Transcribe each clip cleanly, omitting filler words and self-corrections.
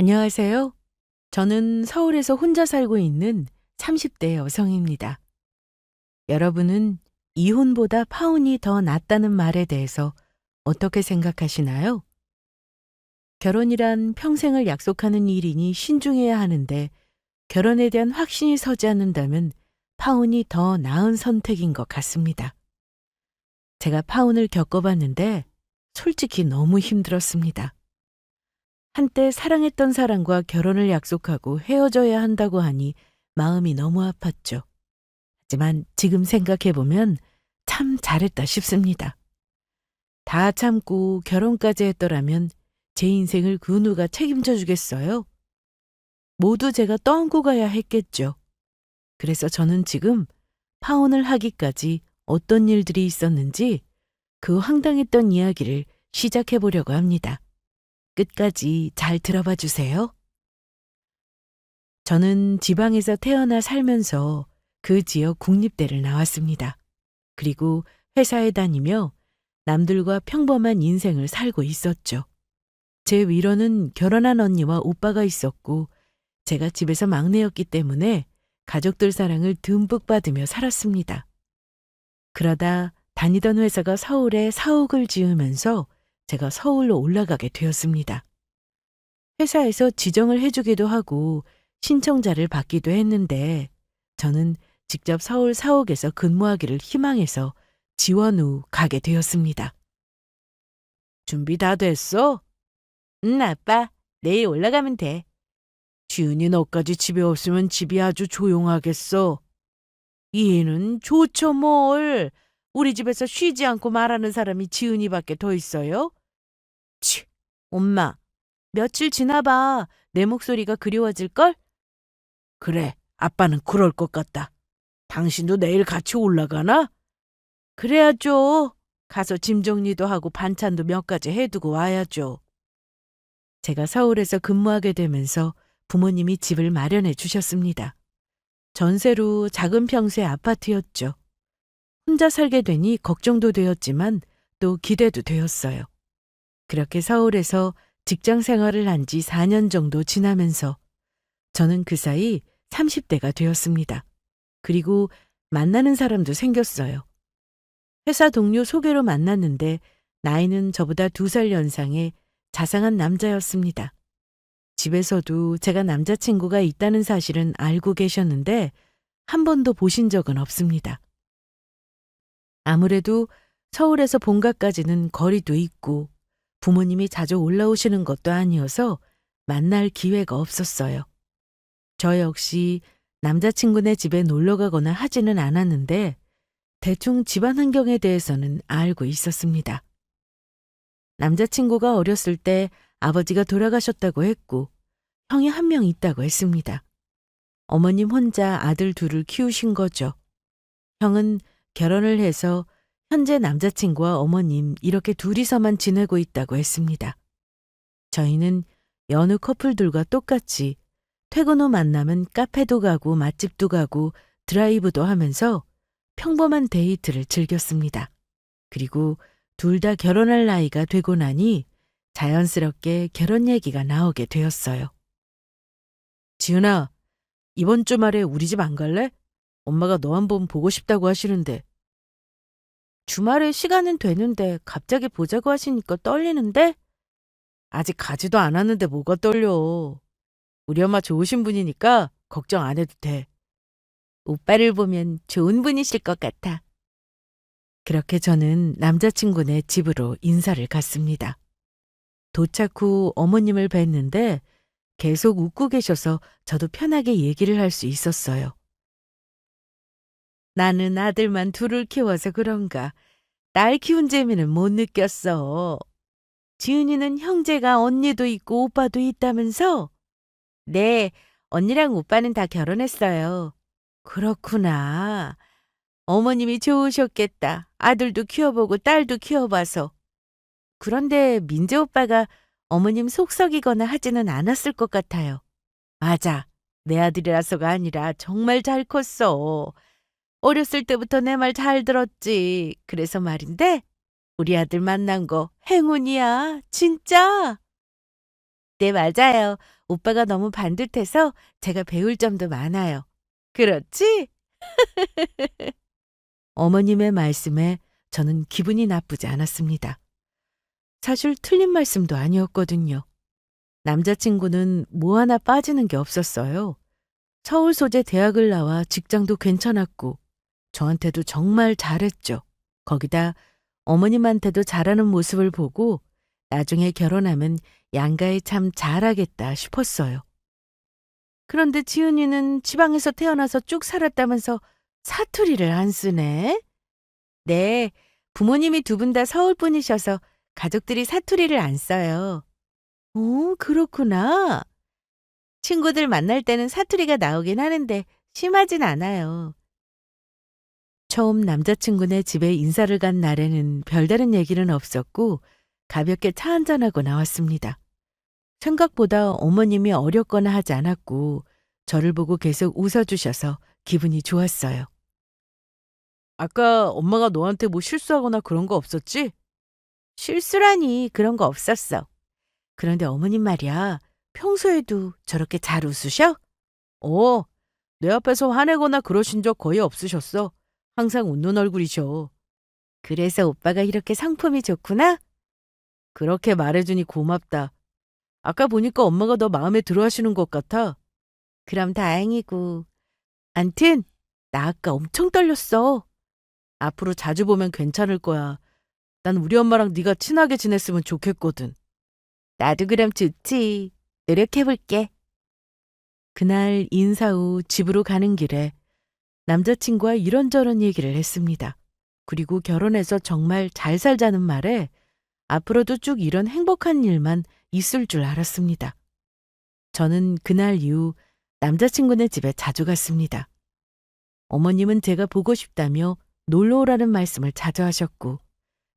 안녕하세요. 저는 서울에서 혼자 살고 있는 30대 여성입니다. 여러분은 이혼보다 파혼이 더 낫다는 말에 대해서 어떻게 생각하시나요? 결혼이란 평생을 약속하는 일이니 신중해야 하는데 결혼에 대한 확신이 서지 않는다면 파혼이 더 나은 선택인 것 같습니다. 제가 파혼을 겪어봤는데 솔직히 너무 힘들었습니다. 한때 사랑했던 사람과 결혼을 약속하고 헤어져야 한다고 하니 마음이 너무 아팠죠. 하지만 지금 생각해보면 참 잘했다 싶습니다. 다 참고 결혼까지 했더라면 제 인생을 그 누가 책임져 주겠어요? 모두 제가 떠안고 가야 했겠죠. 그래서 저는 지금 파혼을 하기까지 어떤 일들이 있었는지 그 황당했던 이야기를 시작해 보려고 합니다. 끝까지 잘 들어봐 주세요. 저는 지방에서 태어나 살면서 그 지역 국립대를 나왔습니다. 그리고 회사에 다니며 남들과 평범한 인생을 살고 있었죠. 제 위로는 결혼한 언니와 오빠가 있었고 제가 집에서 막내였기 때문에 가족들 사랑을 듬뿍 받으며 살았습니다. 그러다 다니던 회사가 서울에 사옥을 지으면서 제가 서울로 올라가게 되었습니다. 회사에서 지정을 해주기도 하고 신청자를 받기도 했는데 저는 직접 서울 사옥에서 근무하기를 희망해서 지원 후 가게 되었습니다. 준비 다 됐어? 응, 아빠. 내일 올라가면 돼. 지은이 너까지 집에 없으면 집이 아주 조용하겠어. 얘는 좋죠 뭘. 우리 집에서 쉬지 않고 말하는 사람이 지은이밖에 더 있어요? 치, 엄마. 며칠 지나봐. 내 목소리가 그리워질걸? 그래, 아빠는 그럴 것 같다. 당신도 내일 같이 올라가나? 그래야죠. 가서 짐 정리도 하고 반찬도 몇 가지 해두고 와야죠. 제가 서울에서 근무하게 되면서 부모님이 집을 마련해 주셨습니다. 전세로 작은 평수의 아파트였죠. 혼자 살게 되니 걱정도 되었지만 또 기대도 되었어요. 그렇게 서울에서 직장 생활을 한 지 4년 정도 지나면서 저는 그 사이 30대가 되었습니다. 그리고 만나는 사람도 생겼어요. 회사 동료 소개로 만났는데 나이는 저보다 2살 연상의 자상한 남자였습니다. 집에서도 제가 남자친구가 있다는 사실은 알고 계셨는데 한 번도 보신 적은 없습니다. 아무래도 서울에서 본가까지는 거리도 있고 부모님이 자주 올라오시는 것도 아니어서 만날 기회가 없었어요. 저 역시 남자친구네 집에 놀러 가거나 하지는 않았는데 대충 집안 환경에 대해서는 알고 있었습니다. 남자친구가 어렸을 때 아버지가 돌아가셨다고 했고 형이 한 명 있다고 했습니다. 어머님 혼자 아들 둘을 키우신 거죠. 형은 결혼을 해서 현재 남자친구와 어머님 이렇게 둘이서만 지내고 있다고 했습니다. 저희는 여느 커플들과 똑같이 퇴근 후 만나면 카페도 가고 맛집도 가고 드라이브도 하면서 평범한 데이트를 즐겼습니다. 그리고 둘 다 결혼할 나이가 되고 나니 자연스럽게 결혼 얘기가 나오게 되었어요. 지은아, 이번 주말에 우리 집 안 갈래? 엄마가 너 한번 보고 싶다고 하시는데. 주말에 시간은 되는데 갑자기 보자고 하시니까 떨리는데? 아직 가지도 않았는데 뭐가 떨려. 우리 엄마 좋으신 분이니까 걱정 안 해도 돼. 오빠를 보면 좋은 분이실 것 같아. 그렇게 저는 남자친구네 집으로 인사를 갔습니다. 도착 후 어머님을 뵀는데 계속 웃고 계셔서 저도 편하게 얘기를 할 수 있었어요. 나는 아들만 둘을 키워서 그런가 딸 키운 재미는 못 느꼈어. 지은이는 형제가 언니도 있고 오빠도 있다면서? 네, 언니랑 오빠는 다 결혼했어요. 그렇구나. 어머님이 좋으셨겠다. 아들도 키워보고 딸도 키워봐서. 그런데 민재 오빠가 어머님 속썩이거나 하지는 않았을 것 같아요. 맞아. 내 아들이라서가 아니라 정말 잘 컸어. 어렸을 때부터 내 말 잘 들었지. 그래서 말인데 우리 아들 만난 거 행운이야. 진짜. 네, 맞아요. 오빠가 너무 반듯해서 제가 배울 점도 많아요. 그렇지? 어머님의 말씀에 저는 기분이 나쁘지 않았습니다. 사실 틀린 말씀도 아니었거든요. 남자친구는 뭐 하나 빠지는 게 없었어요. 서울 소재 대학을 나와 직장도 괜찮았고, 저한테도 정말 잘했죠. 거기다 어머님한테도 잘하는 모습을 보고 나중에 결혼하면 양가에 참 잘하겠다 싶었어요. 그런데 지은이는 지방에서 태어나서 쭉 살았다면서 사투리를 안 쓰네? 네, 부모님이 두 분 다 서울 분이셔서 가족들이 사투리를 안 써요. 오, 그렇구나. 친구들 만날 때는 사투리가 나오긴 하는데 심하진 않아요. 처음 남자친구네 집에 인사를 간 날에는 별다른 얘기는 없었고 가볍게 차 한잔하고 나왔습니다. 생각보다 어머님이 어렵거나 하지 않았고 저를 보고 계속 웃어주셔서 기분이 좋았어요. 아까 엄마가 너한테 뭐 실수하거나 그런 거 없었지? 실수라니 그런 거 없었어. 그런데 어머님 말이야, 평소에도 저렇게 잘 웃으셔? 어, 내 앞에서 화내거나 그러신 적 거의 없으셨어. 항상 웃는 얼굴이셔. 그래서 오빠가 이렇게 성품이 좋구나? 그렇게 말해주니 고맙다. 아까 보니까 엄마가 너 마음에 들어 하시는 것 같아. 그럼 다행이고. 암튼, 나 아까 엄청 떨렸어. 앞으로 자주 보면 괜찮을 거야. 난 우리 엄마랑 네가 친하게 지냈으면 좋겠거든. 나도 그럼 좋지. 노력해볼게. 그날 인사 후 집으로 가는 길에 남자친구와 이런저런 얘기를 했습니다. 그리고 결혼해서 정말 잘 살자는 말에 앞으로도 쭉 이런 행복한 일만 있을 줄 알았습니다. 저는 그날 이후 남자친구네 집에 자주 갔습니다. 어머님은 제가 보고 싶다며 놀러 오라는 말씀을 자주 하셨고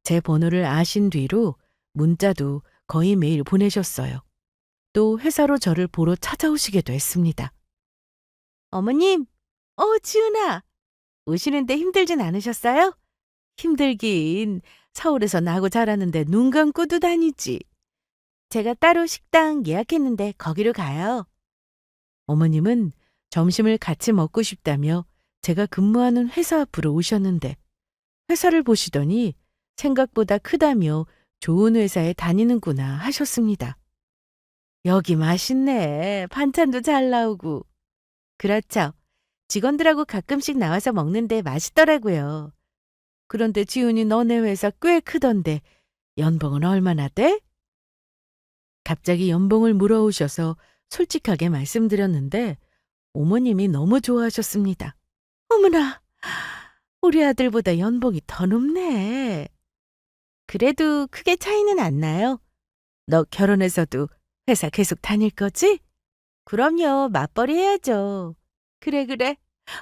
제 번호를 아신 뒤로 문자도 거의 매일 보내셨어요. 또 회사로 저를 보러 찾아오시기도 했습니다. 어머님, 지은아, 오시는데 힘들진 않으셨어요? 힘들긴 서울에서 나고 자랐는데 눈 감고도 다니지. 제가 따로 식당 예약했는데 거기로 가요. 어머님은 점심을 같이 먹고 싶다며 제가 근무하는 회사 앞으로 오셨는데 회사를 보시더니 생각보다 크다며 좋은 회사에 다니는구나 하셨습니다. 여기 맛있네. 반찬도 잘 나오고. 그렇죠. 직원들하고 가끔씩 나와서 먹는데 맛있더라고요. 그런데 지훈이 너네 회사 꽤 크던데 연봉은 얼마나 돼? 갑자기 연봉을 물어오셔서 솔직하게 말씀드렸는데 어머님이 너무 좋아하셨습니다. 어머나, 우리 아들보다 연봉이 더 높네. 그래도 크게 차이는 안 나요. 너 결혼해서도 회사 계속 다닐 거지? 그럼요, 맞벌이 해야죠. 그래, 그래.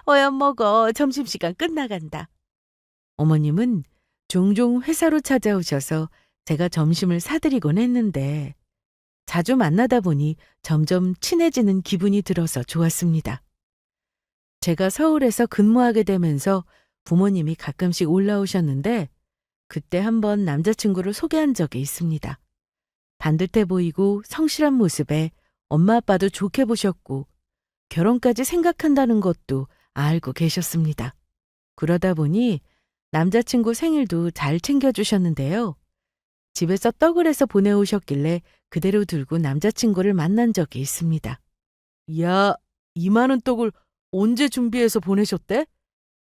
어여 먹어. 점심시간 끝나간다. 어머님은 종종 회사로 찾아오셔서 제가 점심을 사드리곤 했는데 자주 만나다 보니 점점 친해지는 기분이 들어서 좋았습니다. 제가 서울에서 근무하게 되면서 부모님이 가끔씩 올라오셨는데 그때 한번 남자친구를 소개한 적이 있습니다. 반듯해 보이고 성실한 모습에 엄마 아빠도 좋게 보셨고 결혼까지 생각한다는 것도 알고 계셨습니다. 그러다 보니 남자친구 생일도 잘 챙겨주셨는데요. 집에서 떡을 해서 보내오셨길래 그대로 들고 남자친구를 만난 적이 있습니다. 이야, 이 많은 떡을 언제 준비해서 보내셨대?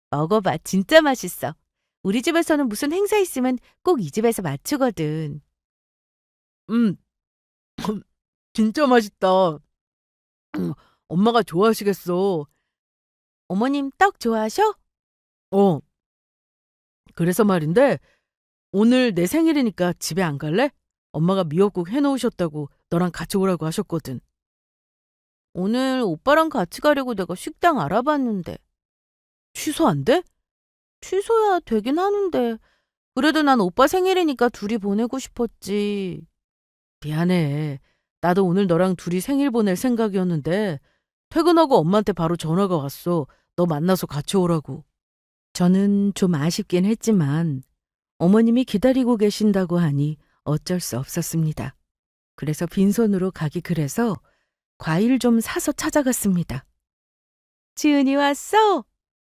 먹어봐, 진짜 맛있어. 우리 집에서는 무슨 행사 있으면 꼭 이 집에서 맞추거든. 음, 진짜 맛있다. 엄마가 좋아하시겠어. 어머님 떡 좋아하셔? 어, 그래서 말인데 오늘 내 생일이니까 집에 안 갈래? 엄마가 미역국 해놓으셨다고 너랑 같이 오라고 하셨거든. 오늘 오빠랑 같이 가려고 내가 식당 알아봤는데. 취소 안 돼? 취소야 되긴 하는데. 그래도 난 오빠 생일이니까 둘이 보내고 싶었지. 미안해. 나도 오늘 너랑 둘이 생일 보낼 생각이었는데 퇴근하고 엄마한테 바로 전화가 왔어. 너 만나서 같이 오라고. 저는 좀 아쉽긴 했지만 어머님이 기다리고 계신다고 하니 어쩔 수 없었습니다. 그래서 빈손으로 가기 그래서 과일 좀 사서 찾아갔습니다. 지은이 왔어?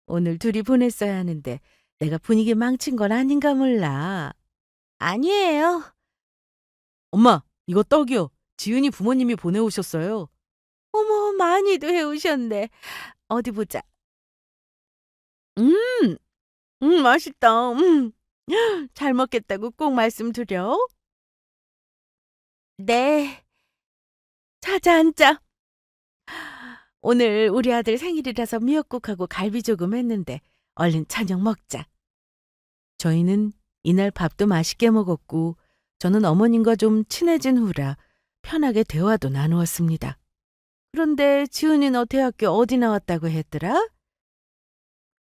오늘 둘이 보냈어야 하는데 내가 분위기 망친 건 아닌가 몰라. 아니에요. 엄마, 이거 떡이요. 지은이 부모님이 보내오셨어요. 어머, 많이도 해오셨네. 어디 보자. 음, 맛있다. 잘 먹겠다고 꼭 말씀드려. 네. 자자 앉자. 오늘 우리 아들 생일이라서 미역국하고 갈비조금 했는데 얼른 저녁 먹자. 저희는 이날 밥도 맛있게 먹었고 저는 어머님과 좀 친해진 후라 편하게 대화도 나누었습니다. 그런데 지은이 너 대학교 어디 나왔다고 했더라?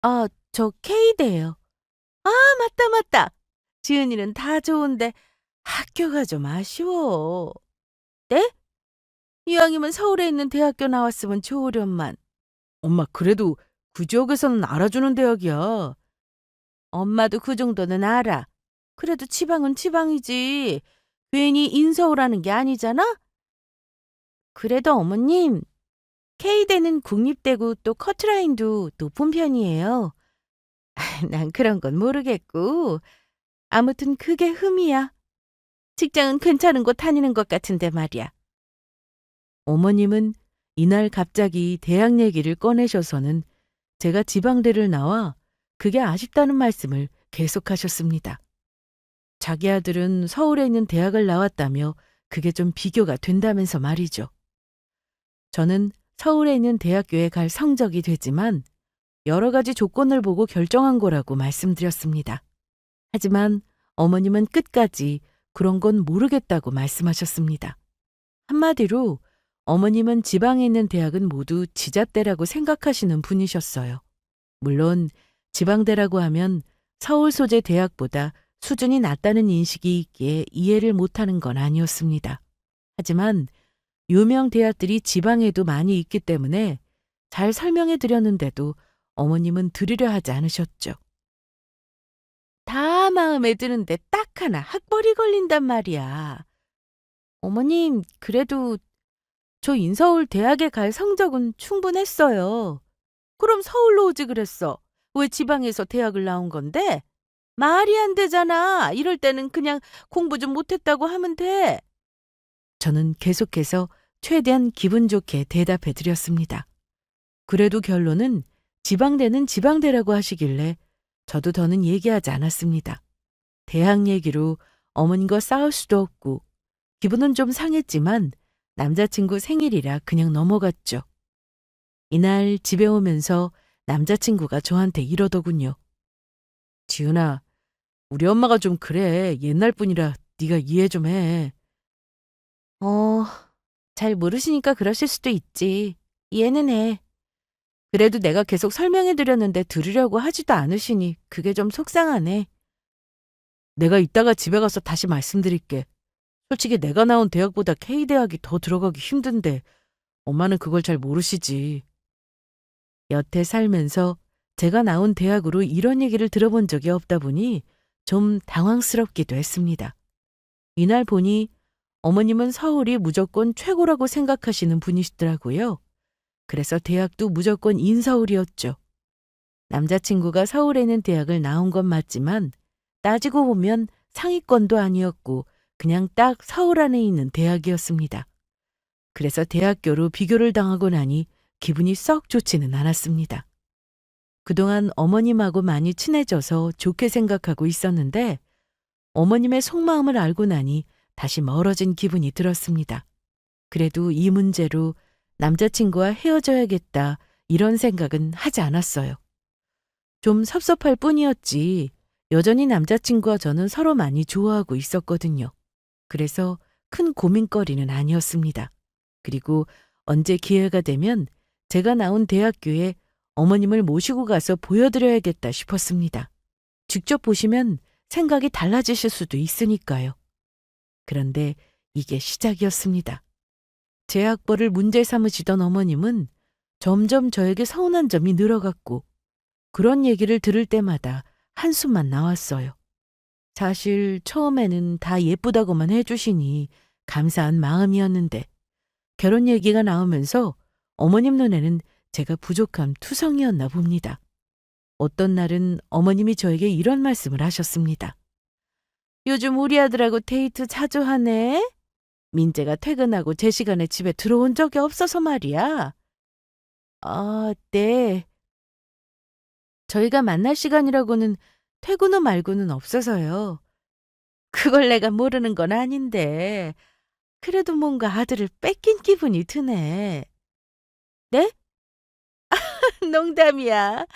아, 저 K대예요. 아, 맞다, 맞다. 지은이는 다 좋은데 학교가 좀 아쉬워. 네? 이왕이면 서울에 있는 대학교 나왔으면 좋으련만. 엄마, 그래도 그 지역에서는 알아주는 대학이야. 엄마도 그 정도는 알아. 그래도 지방은 지방이지. 괜히 인서울하는 게 아니잖아? 그래도 어머님, K대는 국립대고 또 커트라인도 높은 편이에요. 난 그런 건 모르겠고. 아무튼 그게 흠이야. 직장은 괜찮은 곳 다니는 것 같은데 말이야. 어머님은 이날 갑자기 대학 얘기를 꺼내셔서는 제가 지방대를 나와 그게 아쉽다는 말씀을 계속하셨습니다. 자기 아들은 서울에 있는 대학을 나왔다며 그게 좀 비교가 된다면서 말이죠. 저는 서울에 있는 대학교에 갈 성적이 되지만 여러 가지 조건을 보고 결정한 거라고 말씀드렸습니다. 하지만 어머님은 끝까지 그런 건 모르겠다고 말씀하셨습니다. 한마디로 어머님은 지방에 있는 대학은 모두 지잣대라고 생각하시는 분이셨어요. 물론 지방대라고 하면 서울 소재 대학보다 수준이 낮다는 인식이 있기에 이해를 못하는 건 아니었습니다. 하지만 유명 대학들이 지방에도 많이 있기 때문에 잘 설명해 드렸는데도 어머님은 들으려 하지 않으셨죠. 다 마음에 드는데 딱 하나 학벌이 걸린단 말이야. 어머님, 그래도 저 인서울 대학에 갈 성적은 충분했어요. 그럼 서울로 오지 그랬어. 왜 지방에서 대학을 나온 건데? 말이 안 되잖아. 이럴 때는 그냥 공부 좀 못했다고 하면 돼. 저는 계속해서 최대한 기분 좋게 대답해 드렸습니다. 그래도 결론은 지방대는 지방대라고 하시길래 저도 더는 얘기하지 않았습니다. 대학 얘기로 어머님과 싸울 수도 없고 기분은 좀 상했지만 남자친구 생일이라 그냥 넘어갔죠. 이날 집에 오면서 남자친구가 저한테 이러더군요. 지은아, 우리 엄마가 좀 그래. 옛날 분이라 네가 이해 좀 해. 잘 모르시니까 그러실 수도 있지. 이해는 해. 그래도 내가 계속 설명해 드렸는데 들으려고 하지도 않으시니 그게 좀 속상하네. 내가 이따가 집에 가서 다시 말씀드릴게. 솔직히 내가 나온 대학보다 K대학이 더 들어가기 힘든데 엄마는 그걸 잘 모르시지. 여태 살면서 제가 나온 대학으로 이런 얘기를 들어본 적이 없다 보니 좀 당황스럽기도 했습니다. 이날 보니 어머님은 서울이 무조건 최고라고 생각하시는 분이시더라고요. 그래서 대학도 무조건 인서울이었죠. 남자친구가 서울에 있는 대학을 나온 건 맞지만 따지고 보면 상위권도 아니었고 그냥 딱 서울 안에 있는 대학이었습니다. 그래서 대학교로 비교를 당하고 나니 기분이 썩 좋지는 않았습니다. 그동안 어머님하고 많이 친해져서 좋게 생각하고 있었는데 어머님의 속마음을 알고 나니 다시 멀어진 기분이 들었습니다. 그래도 이 문제로 남자친구와 헤어져야겠다 이런 생각은 하지 않았어요. 좀 섭섭할 뿐이었지 여전히 남자친구와 저는 서로 많이 좋아하고 있었거든요. 그래서 큰 고민거리는 아니었습니다. 그리고 언제 기회가 되면 제가 나온 대학교에 어머님을 모시고 가서 보여드려야겠다 싶었습니다. 직접 보시면 생각이 달라지실 수도 있으니까요. 그런데 이게 시작이었습니다. 제 학벌을 문제 삼으시던 어머님은 점점 저에게 서운한 점이 늘어갔고 그런 얘기를 들을 때마다 한숨만 나왔어요. 사실 처음에는 다 예쁘다고만 해주시니 감사한 마음이었는데 결혼 얘기가 나오면서 어머님 눈에는 제가 부족함 투성이었나 봅니다. 어떤 날은 어머님이 저에게 이런 말씀을 하셨습니다. 요즘 우리 아들하고 데이트 자주 하네? 민재가 퇴근하고 제 시간에 집에 들어온 적이 없어서 말이야. 아, 네. 저희가 만날 시간이라고는 퇴근 후 말고는 없어서요. 그걸 내가 모르는 건 아닌데, 그래도 뭔가 아들을 뺏긴 기분이 드네. 네? 농담이야.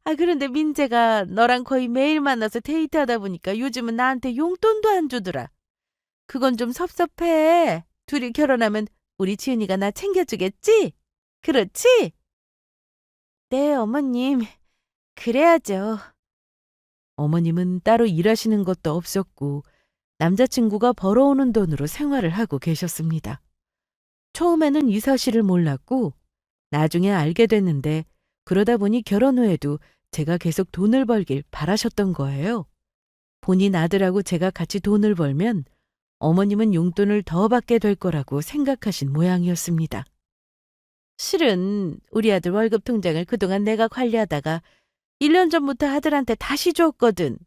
아, 그런데 민재가 너랑 거의 매일 만나서 데이트하다 보니까 요즘은 나한테 용돈도 안 주더라. 그건 좀 섭섭해. 둘이 결혼하면 우리 지은이가 나 챙겨주겠지? 그렇지? 네, 어머님. 그래야죠. 어머님은 따로 일하시는 것도 없었고 남자친구가 벌어오는 돈으로 생활을 하고 계셨습니다. 처음에는 이 사실을 몰랐고 나중에 알게 됐는데 그러다 보니 결혼 후에도 제가 계속 돈을 벌길 바라셨던 거예요. 본인 아들하고 제가 같이 돈을 벌면 어머님은 용돈을 더 받게 될 거라고 생각하신 모양이었습니다. 실은 우리 아들 월급 통장을 그동안 내가 관리하다가 1년 전부터 아들한테 다시 줬거든.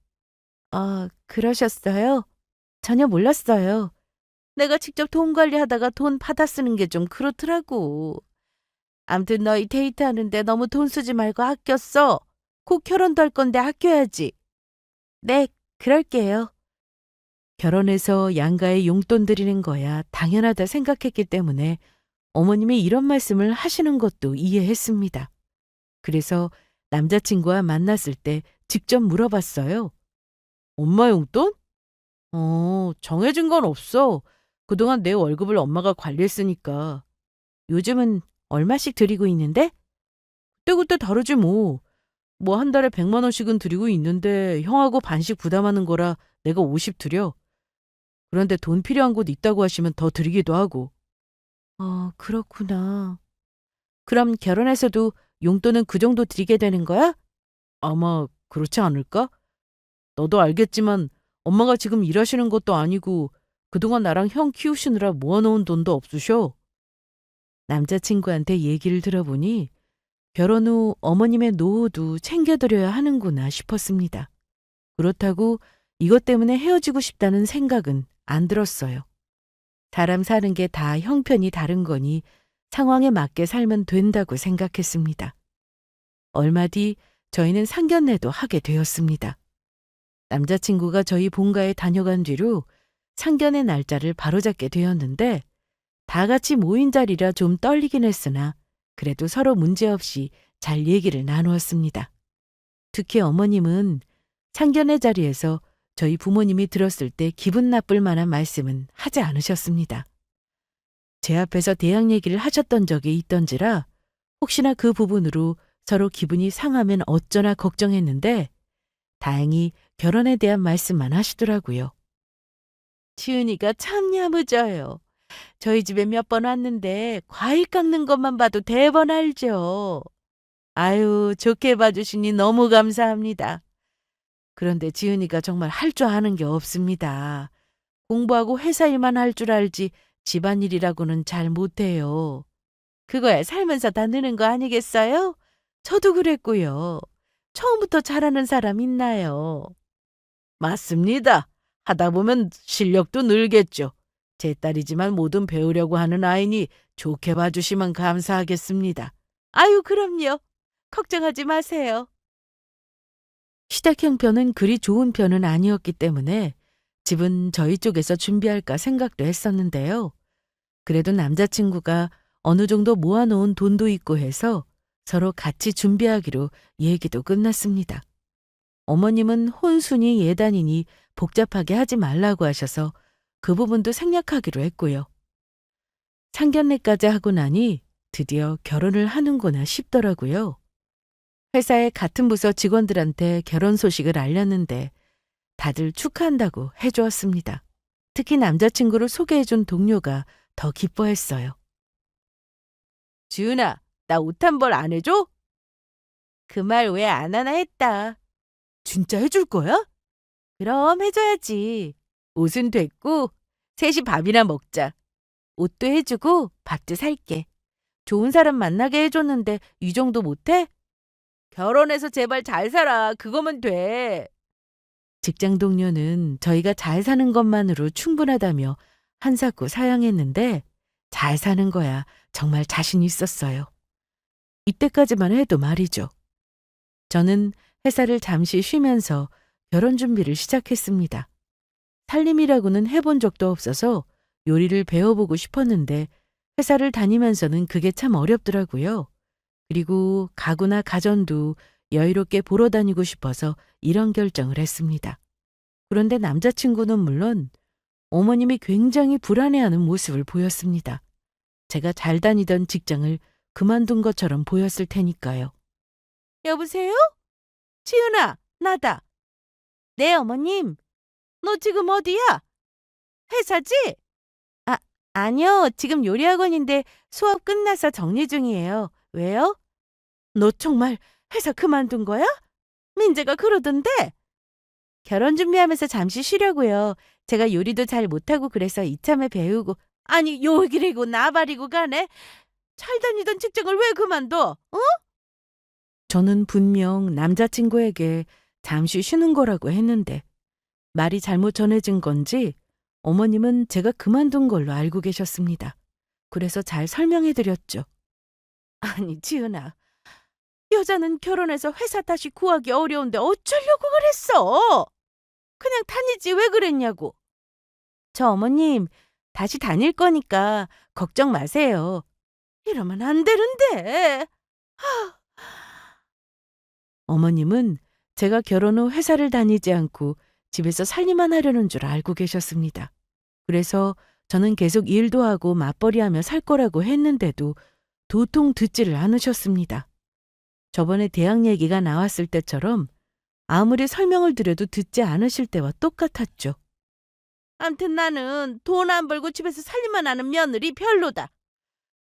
아, 그러셨어요? 전혀 몰랐어요. 내가 직접 돈 관리하다가 돈 받아 쓰는 게 좀 그렇더라고. 암튼 너희 데이트하는데 너무 돈 쓰지 말고 아껴 써. 곧 결혼도 할 건데 아껴야지. 네, 그럴게요. 결혼해서 양가에 용돈 드리는 거야 당연하다 생각했기 때문에 어머님이 이런 말씀을 하시는 것도 이해했습니다. 그래서 남자친구와 만났을 때 직접 물어봤어요. 엄마 용돈? 정해진 건 없어. 그동안 내 월급을 엄마가 관리했으니까. 요즘은 얼마씩 드리고 있는데? 그때그때 다르지 뭐. 뭐 한 달에 100만 원씩은 드리고 있는데 형하고 반씩 부담하는 거라 내가 50 드려. 그런데 돈 필요한 곳 있다고 하시면 더 드리기도 하고. 아, 그렇구나. 그럼 결혼해서도 용돈은 그 정도 드리게 되는 거야? 아마 그렇지 않을까? 너도 알겠지만 엄마가 지금 일하시는 것도 아니고 그동안 나랑 형 키우시느라 모아놓은 돈도 없으셔. 남자친구한테 얘기를 들어보니 결혼 후 어머님의 노후도 챙겨드려야 하는구나 싶었습니다. 그렇다고 이것 때문에 헤어지고 싶다는 생각은 안 들었어요. 사람 사는 게 다 형편이 다른 거니 상황에 맞게 살면 된다고 생각했습니다. 얼마 뒤 저희는 상견례도 하게 되었습니다. 남자친구가 저희 본가에 다녀간 뒤로 상견례 날짜를 바로잡게 되었는데 다 같이 모인 자리라 좀 떨리긴 했으나 그래도 서로 문제없이 잘 얘기를 나누었습니다. 특히 어머님은 상견례 자리에서 저희 부모님이 들었을 때 기분 나쁠 만한 말씀은 하지 않으셨습니다. 제 앞에서 대학 얘기를 하셨던 적이 있던지라 혹시나 그 부분으로 서로 기분이 상하면 어쩌나 걱정했는데 다행히 결혼에 대한 말씀만 하시더라고요. 지은이가 참 야무져요. 저희 집에 몇 번 왔는데 과일 깎는 것만 봐도 대번 알죠. 아유, 좋게 봐주시니 너무 감사합니다. 그런데 지은이가 정말 할 줄 아는 게 없습니다. 공부하고 회사 일만 할 줄 알지 집안일이라고는 잘 못해요. 그거야 살면서 다 느는 거 아니겠어요? 저도 그랬고요. 처음부터 잘하는 사람 있나요? 맞습니다. 하다 보면 실력도 늘겠죠. 제 딸이지만 뭐든 배우려고 하는 아이니 좋게 봐주시면 감사하겠습니다. 아유, 그럼요. 걱정하지 마세요. 시댁 형편은 그리 좋은 편은 아니었기 때문에 집은 저희 쪽에서 준비할까 생각도 했었는데요. 그래도 남자친구가 어느 정도 모아놓은 돈도 있고 해서 서로 같이 준비하기로 얘기도 끝났습니다. 어머님은 혼순이 예단이니 복잡하게 하지 말라고 하셔서 그 부분도 생략하기로 했고요. 상견례까지 하고 나니 드디어 결혼을 하는구나 싶더라고요. 회사의 같은 부서 직원들한테 결혼 소식을 알렸는데 다들 축하한다고 해주었습니다. 특히 남자친구를 소개해준 동료가 더 기뻐했어요. 지은아, 나 옷 한 벌 안 해줘? 그 말 왜 안 하나 했다. 진짜 해줄 거야? 그럼 해줘야지. 옷은 됐고 셋이 밥이나 먹자. 옷도 해주고 밥도 살게. 좋은 사람 만나게 해줬는데 이 정도 못해? 결혼해서 제발 잘 살아. 그거면 돼. 직장 동료는 저희가 잘 사는 것만으로 충분하다며 한사코 사양했는데 잘 사는 거야 정말 자신 있었어요. 이때까지만 해도 말이죠. 저는 회사를 잠시 쉬면서 결혼 준비를 시작했습니다. 살림이라고는 해본 적도 없어서 요리를 배워보고 싶었는데 회사를 다니면서는 그게 참 어렵더라고요. 그리고 가구나 가전도 여유롭게 보러 다니고 싶어서 이런 결정을 했습니다. 그런데 남자친구는 물론 어머님이 굉장히 불안해하는 모습을 보였습니다. 제가 잘 다니던 직장을 그만둔 것처럼 보였을 테니까요. 여보세요? 지은아, 나다. 네, 어머님. 너 지금 어디야? 회사지? 아, 아니요. 지금 요리학원인데 수업 끝나서 정리 중이에요. 왜요? 너 정말 회사 그만둔 거야? 민재가 그러던데? 결혼 준비하면서 잠시 쉬려고요. 제가 요리도 잘 못하고 그래서 이참에 배우고. 아니, 요기리고 나발이고 가네. 잘 다니던 직장을 왜 그만둬? 어? 저는 분명 남자친구에게 잠시 쉬는 거라고 했는데 말이 잘못 전해진 건지 어머님은 제가 그만둔 걸로 알고 계셨습니다. 그래서 잘 설명해드렸죠. 아니, 지은아. 여자는 결혼해서 회사 다시 구하기 어려운데 어쩌려고 그랬어? 그냥 다니지 왜 그랬냐고. 저 어머님, 다시 다닐 거니까 걱정 마세요. 이러면 안 되는데. 어머님은 제가 결혼 후 회사를 다니지 않고 집에서 살림만 하려는 줄 알고 계셨습니다. 그래서 저는 계속 일도 하고 맞벌이하며 살 거라고 했는데도 도통 듣지를 않으셨습니다. 저번에 대학 얘기가 나왔을 때처럼 아무리 설명을 드려도 듣지 않으실 때와 똑같았죠. 암튼 나는 돈 안 벌고 집에서 살림만 하는 며느리 별로다.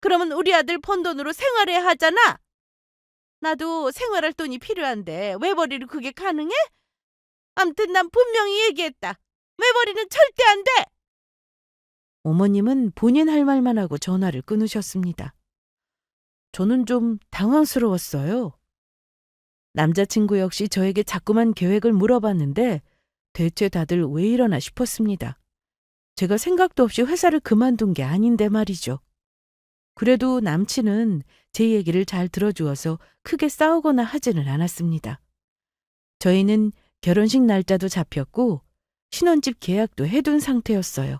그러면 우리 아들 번 돈으로 생활해야 하잖아. 나도 생활할 돈이 필요한데 외벌이로 그게 가능해? 암튼 난 분명히 얘기했다. 외벌이는 절대 안 돼! 어머님은 본인 할 말만 하고 전화를 끊으셨습니다. 저는 좀 당황스러웠어요. 남자친구 역시 저에게 자꾸만 계획을 물어봤는데 대체 다들 왜 이러나 싶었습니다. 제가 생각도 없이 회사를 그만둔 게 아닌데 말이죠. 그래도 남친은 제 얘기를 잘 들어주어서 크게 싸우거나 하지는 않았습니다. 저희는 결혼식 날짜도 잡혔고 신혼집 계약도 해둔 상태였어요.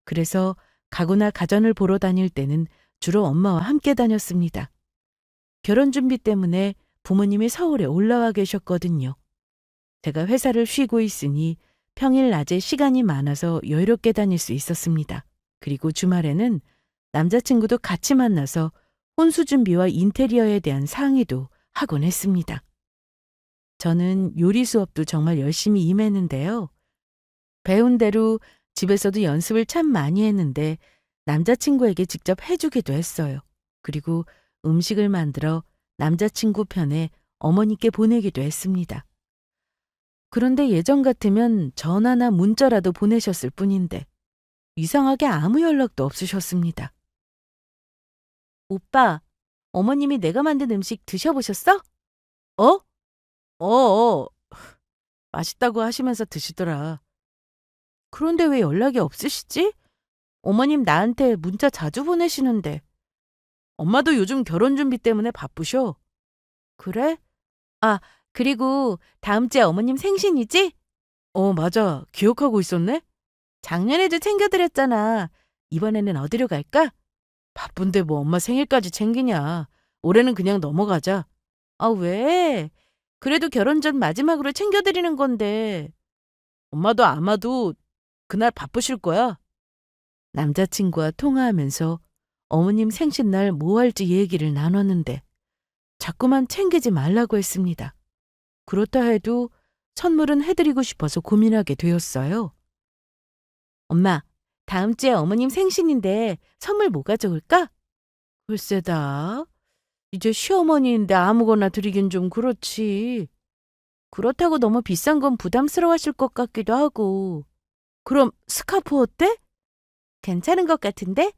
그래서 가구나 가전을 보러 다닐 때는 주로 엄마와 함께 다녔습니다. 결혼 준비 때문에 부모님이 서울에 올라와 계셨거든요. 제가 회사를 쉬고 있으니 평일 낮에 시간이 많아서 여유롭게 다닐 수 있었습니다. 그리고 주말에는 남자친구도 같이 만나서 혼수 준비와 인테리어에 대한 상의도 하곤 했습니다. 저는 요리 수업도 정말 열심히 임했는데요. 배운 대로 집에서도 연습을 참 많이 했는데 남자친구에게 직접 해주기도 했어요. 그리고 음식을 만들어 남자친구 편에 어머니께 보내기도 했습니다. 그런데 예전 같으면 전화나 문자라도 보내셨을 뿐인데 이상하게 아무 연락도 없으셨습니다. 오빠, 어머님이 내가 만든 음식 드셔보셨어? 어? 어어. 맛있다고 하시면서 드시더라. 그런데 왜 연락이 없으시지? 어머님 나한테 문자 자주 보내시는데. 엄마도 요즘 결혼 준비 때문에 바쁘셔. 그래? 아, 그리고 다음 주에 어머님 생신이지? 맞아. 기억하고 있었네? 작년에도 챙겨드렸잖아. 이번에는 어디로 갈까? 바쁜데 뭐 엄마 생일까지 챙기냐. 올해는 그냥 넘어가자. 아, 왜? 그래도 결혼 전 마지막으로 챙겨드리는 건데. 엄마도 아마도 그날 바쁘실 거야. 남자친구와 통화하면서 어머님 생신날 뭐 할지 얘기를 나눴는데 자꾸만 챙기지 말라고 했습니다. 그렇다 해도 선물은 해드리고 싶어서 고민하게 되었어요. 엄마, 다음 주에 어머님 생신인데 선물 뭐가 좋을까? 글쎄다. 이제 시어머니인데 아무거나 드리긴 좀 그렇지. 그렇다고 너무 비싼 건 부담스러워하실 것 같기도 하고. 그럼 스카프 어때? 괜찮은 것 같은데?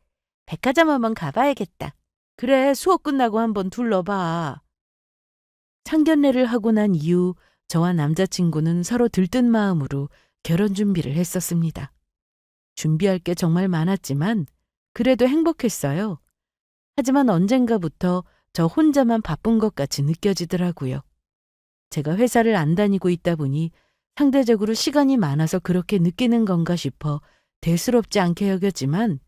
백화점 한번 가봐야겠다. 그래, 수업 끝나고 한번 둘러봐. 상견례를 하고 난 이후 저와 남자친구는 서로 들뜬 마음으로 결혼 준비를 했었습니다. 준비할 게 정말 많았지만 그래도 행복했어요. 하지만 언젠가부터 저 혼자만 바쁜 것 같이 느껴지더라고요. 제가 회사를 안 다니고 있다 보니 상대적으로 시간이 많아서 그렇게 느끼는 건가 싶어 대수롭지 않게 여겼지만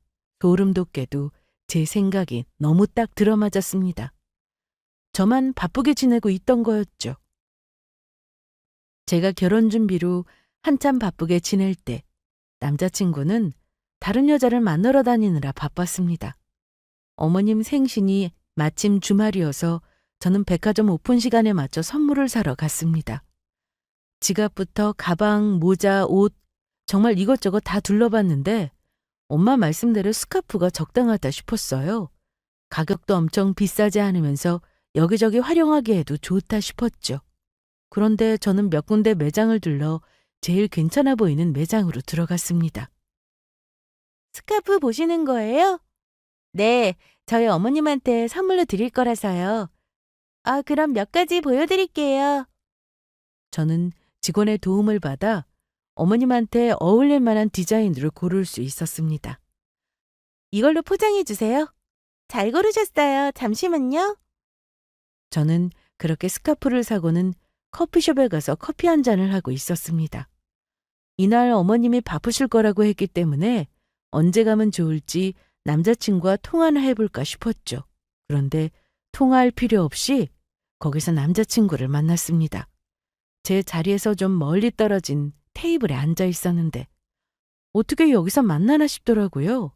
소름 돋게도 제 생각이 너무 딱 들어맞았습니다. 저만 바쁘게 지내고 있던 거였죠. 제가 결혼 준비로 한참 바쁘게 지낼 때 남자친구는 다른 여자를 만나러 다니느라 바빴습니다. 어머님 생신이 마침 주말이어서 저는 백화점 오픈 시간에 맞춰 선물을 사러 갔습니다. 지갑부터 가방, 모자, 옷 정말 이것저것 다 둘러봤는데 엄마 말씀대로 스카프가 적당하다 싶었어요. 가격도 엄청 비싸지 않으면서 여기저기 활용하기에도 좋다 싶었죠. 그런데 저는 몇 군데 매장을 둘러 제일 괜찮아 보이는 매장으로 들어갔습니다. 스카프 보시는 거예요? 네, 저희 어머님한테 선물로 드릴 거라서요. 아, 그럼 몇 가지 보여드릴게요. 저는 직원의 도움을 받아 어머님한테 어울릴 만한 디자인으로 고를 수 있었습니다. 이걸로 포장해 주세요. 잘 고르셨어요. 잠시만요. 저는 그렇게 스카프를 사고는 커피숍에 가서 커피 한 잔을 하고 있었습니다. 이날 어머님이 바쁘실 거라고 했기 때문에 언제 가면 좋을지 남자친구와 통화나 해볼까 싶었죠. 그런데 통화할 필요 없이 거기서 남자친구를 만났습니다. 제 자리에서 좀 멀리 떨어진 테이블에 앉아 있었는데 어떻게 여기서 만나나 싶더라고요.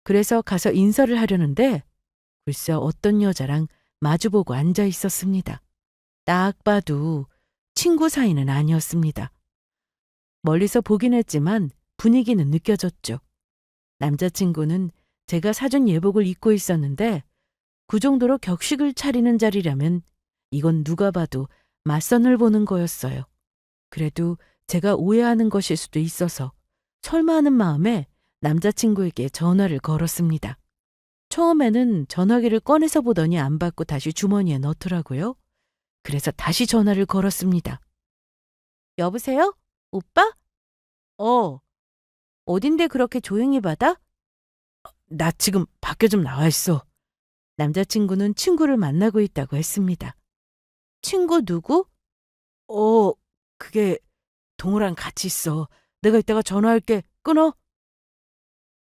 그래서 가서 인사를 하려는데 글쎄 어떤 여자랑 마주보고 앉아 있었습니다. 딱 봐도 친구 사이는 아니었습니다. 멀리서 보긴 했지만 분위기는 느껴졌죠. 남자친구는 제가 사준 예복을 입고 있었는데 그 정도로 격식을 차리는 자리라면 이건 누가 봐도 맞선을 보는 거였어요. 그래도 제가 오해하는 것일 수도 있어서 설마 하는 마음에 남자친구에게 전화를 걸었습니다. 처음에는 전화기를 꺼내서 보더니 안 받고 다시 주머니에 넣더라고요. 그래서 다시 전화를 걸었습니다. 여보세요? 오빠? 어딘데 그렇게 조용히 받아? 나 지금 밖에 좀 나와 있어. 남자친구는 친구를 만나고 있다고 했습니다. 친구 누구? 그게 동우랑 같이 있어. 내가 이따가 전화할게. 끊어.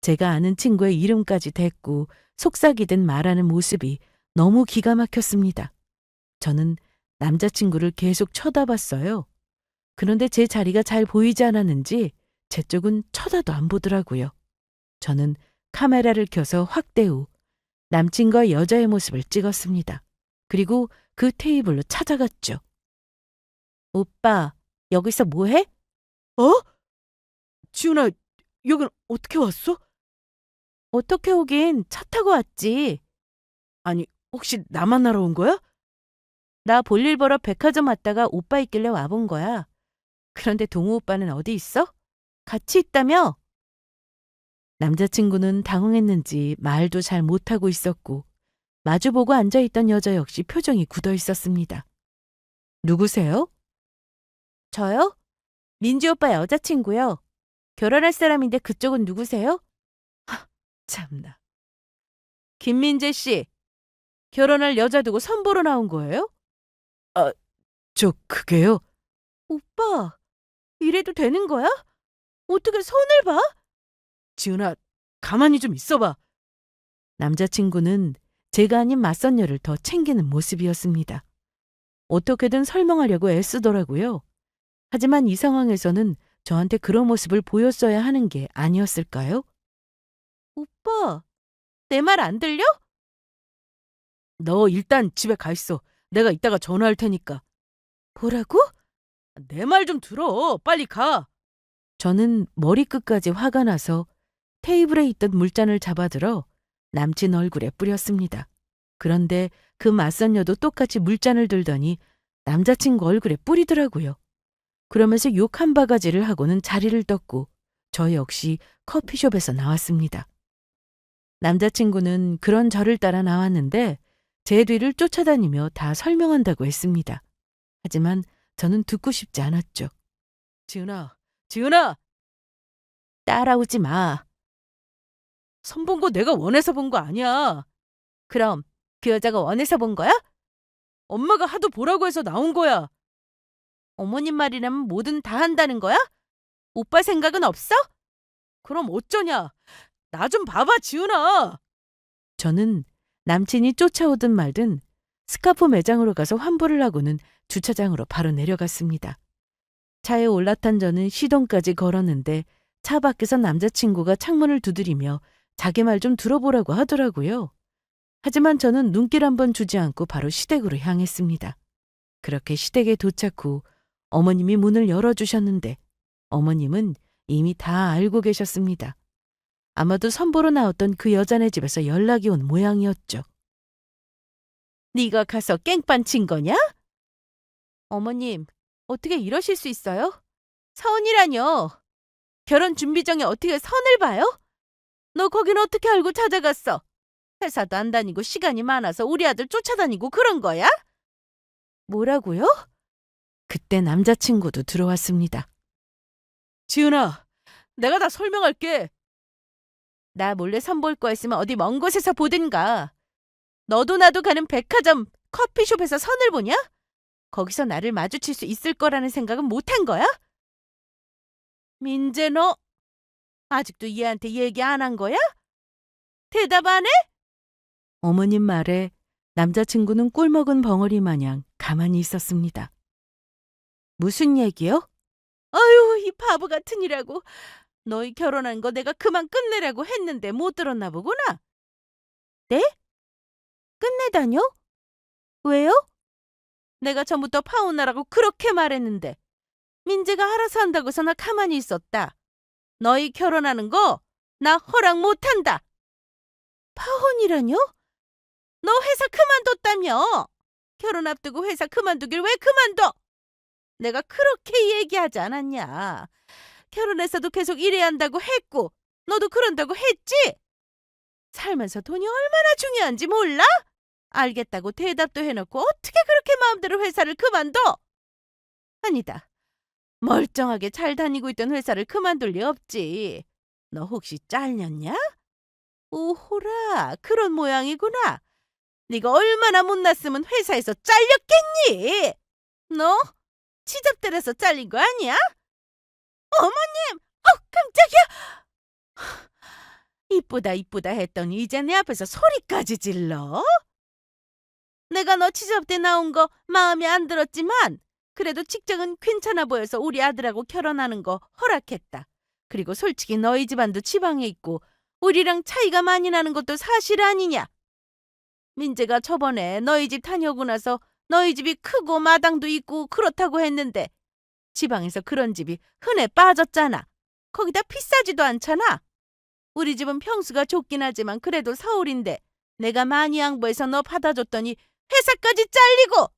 제가 아는 친구의 이름까지 댔고 속삭이듯 말하는 모습이 너무 기가 막혔습니다. 저는 남자친구를 계속 쳐다봤어요. 그런데 제 자리가 잘 보이지 않았는지 제 쪽은 쳐다도 안 보더라고요. 저는 카메라를 켜서 확대 후 남친과 여자의 모습을 찍었습니다. 그리고 그 테이블로 찾아갔죠. 오빠, 여기서 뭐해? 지훈아, 여긴 어떻게 왔어? 어떻게 오긴 차 타고 왔지. 아니, 혹시 나 만나러 온 거야? 나 볼일 보러 백화점 왔다가 오빠 있길래 와본 거야. 그런데 동우 오빠는 어디 있어? 같이 있다며? 남자친구는 당황했는지 말도 잘 못하고 있었고 마주보고 앉아있던 여자 역시 표정이 굳어 있었습니다. 누구세요? 저요? 민지 오빠 여자친구요. 결혼할 사람인데 그쪽은 누구세요? 참나. 김민재 씨, 결혼할 여자 두고 선보러 나온 거예요? 그게요? 오빠, 이래도 되는 거야? 어떻게 손을 봐? 지은아, 가만히 좀 있어봐. 남자친구는 제가 아닌 맞선녀를 더 챙기는 모습이었습니다. 어떻게든 설명하려고 애쓰더라고요. 하지만 이 상황에서는 저한테 그런 모습을 보였어야 하는 게 아니었을까요? 오빠, 내 말 안 들려? 너 일단 집에 가 있어. 내가 이따가 전화할 테니까. 뭐라고? 내 말 좀 들어. 빨리 가. 저는 머리끝까지 화가 나서 테이블에 있던 물잔을 잡아들어 남친 얼굴에 뿌렸습니다. 그런데 그 맞선녀도 똑같이 물잔을 들더니 남자친구 얼굴에 뿌리더라고요. 그러면서 욕 한 바가지를 하고는 자리를 떴고 저 역시 커피숍에서 나왔습니다. 남자친구는 그런 저를 따라 나왔는데 제 뒤를 쫓아다니며 다 설명한다고 했습니다. 하지만 저는 듣고 싶지 않았죠. 지은아, 지은아! 따라오지 마. 선본 거 내가 원해서 본 거 아니야. 그럼 그 여자가 원해서 본 거야? 엄마가 하도 보라고 해서 나온 거야. 어머님 말이라면 뭐든 다 한다는 거야? 오빠 생각은 없어? 그럼 어쩌냐? 나 좀 봐봐, 지은아. 저는 남친이 쫓아오든 말든 스카프 매장으로 가서 환불을 하고는 주차장으로 바로 내려갔습니다. 차에 올라탄 저는 시동까지 걸었는데 차 밖에서 남자친구가 창문을 두드리며 자기 말 좀 들어보라고 하더라고요. 하지만 저는 눈길 한번 주지 않고 바로 시댁으로 향했습니다. 그렇게 시댁에 도착 후 어머님이 문을 열어주셨는데 어머님은 이미 다 알고 계셨습니다. 아마도 선보러 나왔던 그 여자네 집에서 연락이 온 모양이었죠. 네가 가서 깽판 친 거냐? 어머님, 어떻게 이러실 수 있어요? 선이라뇨. 결혼 준비정에 어떻게 선을 봐요? 너 거긴 어떻게 알고 찾아갔어? 회사도 안 다니고 시간이 많아서 우리 아들 쫓아다니고 그런 거야? 뭐라고요? 그때 남자친구도 들어왔습니다. 지은아, 내가 다 설명할게. 나 몰래 선볼 거였으면 어디 먼 곳에서 보든가. 너도 나도 가는 백화점, 커피숍에서 선을 보냐? 거기서 나를 마주칠 수 있을 거라는 생각은 못한 거야? 민재 너 아직도 얘한테 얘기 안 한 거야? 대답 안 해? 어머님 말에 남자친구는 꿀먹은 벙어리 마냥 가만히 있었습니다. 무슨 얘기요? 아유, 이 바보 같으니라고. 너희 결혼한 거 내가 그만 끝내라고 했는데 못 들었나 보구나. 네? 끝내다뇨? 왜요? 내가 전부터 파혼하라고 그렇게 말했는데 민재가 알아서 한다고서 나 가만히 있었다. 너희 결혼하는 거 나 허락 못한다. 파혼이라뇨? 너 회사 그만뒀다며. 결혼 앞두고 회사 그만두길 왜 그만둬? 내가 그렇게 얘기하지 않았냐. 결혼해서도 계속 일해야 한다고 했고 너도 그런다고 했지? 살면서 돈이 얼마나 중요한지 몰라? 알겠다고 대답도 해놓고 어떻게 그렇게 마음대로 회사를 그만둬? 아니다. 멀쩡하게 잘 다니고 있던 회사를 그만둘 리 없지. 너 혹시 잘렸냐? 오호라, 그런 모양이구나. 네가 얼마나 못났으면 회사에서 잘렸겠니? 너 치접대려서 잘린 거 아니야? 어머님! 깜짝이야! 이쁘다 이쁘다 했더니 이제 내 앞에서 소리까지 질러? 내가 너 치접대 나온 거 마음에 안 들었지만 그래도 직장은 괜찮아 보여서 우리 아들하고 결혼하는 거 허락했다. 그리고 솔직히 너희 집안도 지방에 있고 우리랑 차이가 많이 나는 것도 사실 아니냐? 민재가 저번에 너희 집 다녀오고 나서 너희 집이 크고 마당도 있고 그렇다고 했는데 지방에서 그런 집이 흔해 빠졌잖아. 거기다 비싸지도 않잖아. 우리 집은 평수가 좁긴 하지만 그래도 서울인데 내가 많이 양보해서 너 받아줬더니 회사까지 잘리고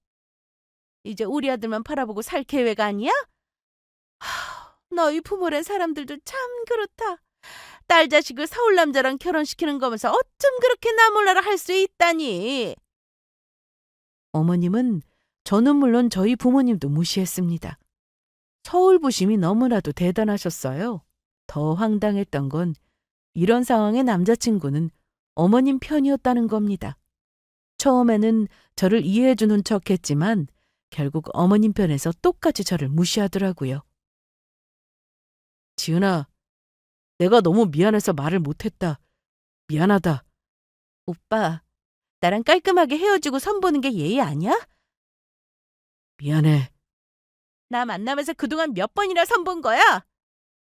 이제 우리 아들만 바라보고 살 계획 아니야? 너희 부모란 사람들도 참 그렇다. 딸 자식을 서울 남자랑 결혼시키는 거면서 어쩜 그렇게 나 몰라라 할 수 있다니. 어머님은 저는 물론 저희 부모님도 무시했습니다. 서울 부심이 너무나도 대단하셨어요. 더 황당했던 건 이런 상황에 남자친구는 어머님 편이었다는 겁니다. 처음에는 저를 이해해주는 척했지만 결국 어머님 편에서 똑같이 저를 무시하더라고요. 지은아, 내가 너무 미안해서 말을 못했다. 미안하다. 오빠, 나랑 깔끔하게 헤어지고 선보는 게 예의 아니야? 미안해. 나 만나면서 그동안 몇 번이나 선본 거야?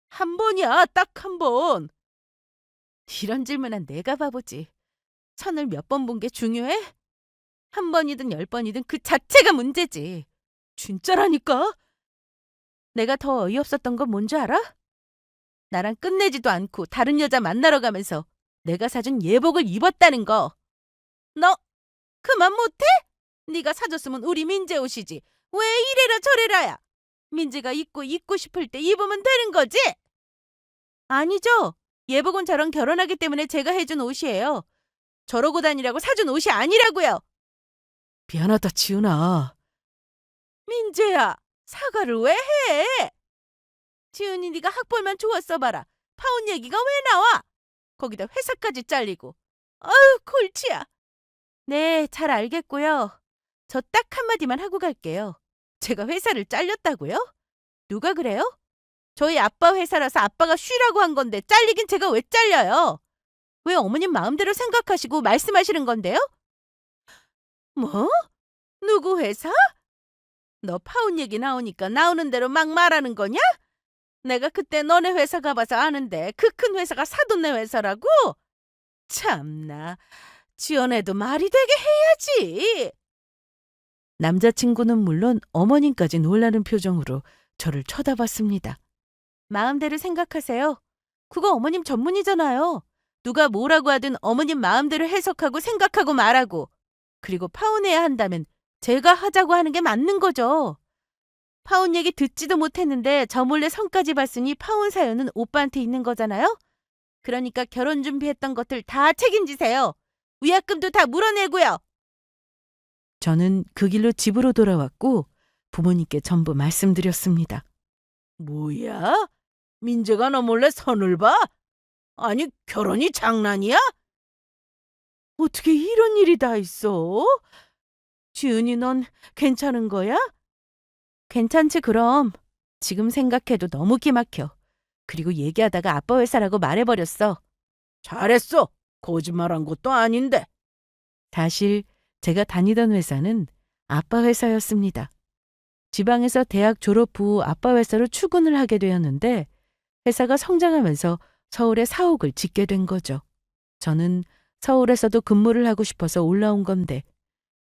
한 번이야, 딱 한 번. 이런 질문은 내가 바보지. 선을 몇 번 본 게 중요해? 한 번이든 10번이든 그 자체가 문제지. 진짜라니까? 내가 더 어이없었던 건 뭔지 알아? 나랑 끝내지도 않고 다른 여자 만나러 가면서 내가 사준 예복을 입었다는 거. 너 그만 못해? 네가 사줬으면 우리 민재 옷이지. 왜 이래라 저래라야? 민재가 입고 싶을 때 입으면 되는 거지? 아니죠. 예복은 저랑 결혼하기 때문에 제가 해준 옷이에요. 저러고 다니라고 사준 옷이 아니라고요. 미안하다, 지은아. 민재야, 사과를 왜 해? 지은이 네가 학벌만 좋았어 봐라. 파혼 얘기가 왜 나와? 거기다 회사까지 잘리고. 아유, 골치야. 네, 잘 알겠고요. 저 딱 한마디만 하고 갈게요. 제가 회사를 잘렸다고요? 누가 그래요? 저희 아빠 회사라서 아빠가 쉬라고 한 건데 잘리긴 제가 왜 잘려요? 왜 어머님 마음대로 생각하시고 말씀하시는 건데요? 뭐? 누구 회사? 너 파혼 얘기 나오니까 나오는 대로 막 말하는 거냐? 내가 그때 너네 회사 가봐서 아는데 그 큰 회사가 사돈네 회사라고? 참나, 지연애도 말이 되게 해야지. 남자친구는 물론 어머님까지 놀라는 표정으로 저를 쳐다봤습니다. 마음대로 생각하세요. 그거 어머님 전문이잖아요. 누가 뭐라고 하든 어머님 마음대로 해석하고 생각하고 말하고. 그리고 파혼해야 한다면 제가 하자고 하는 게 맞는 거죠. 파혼 얘기 듣지도 못했는데 저 몰래 성까지 봤으니 파혼 사연은 오빠한테 있는 거잖아요? 그러니까 결혼 준비했던 것들 다 책임지세요. 위약금도 다 물어내고요. 저는 그 길로 집으로 돌아왔고 부모님께 전부 말씀드렸습니다. 뭐야? 민재가 너 몰래 선을 봐? 아니, 결혼이 장난이야? 어떻게 이런 일이 다 있어? 지은이 넌 괜찮은 거야? 괜찮지 그럼. 지금 생각해도 너무 기막혀. 그리고 얘기하다가 아빠 회사라고 말해버렸어. 잘했어. 거짓말한 것도 아닌데. 사실 제가 다니던 회사는 아빠 회사였습니다. 지방에서 대학 졸업 후 아빠 회사로 출근을 하게 되었는데 회사가 성장하면서 서울에 사옥을 짓게 된 거죠. 저는 서울에서도 근무를 하고 싶어서 올라온 건데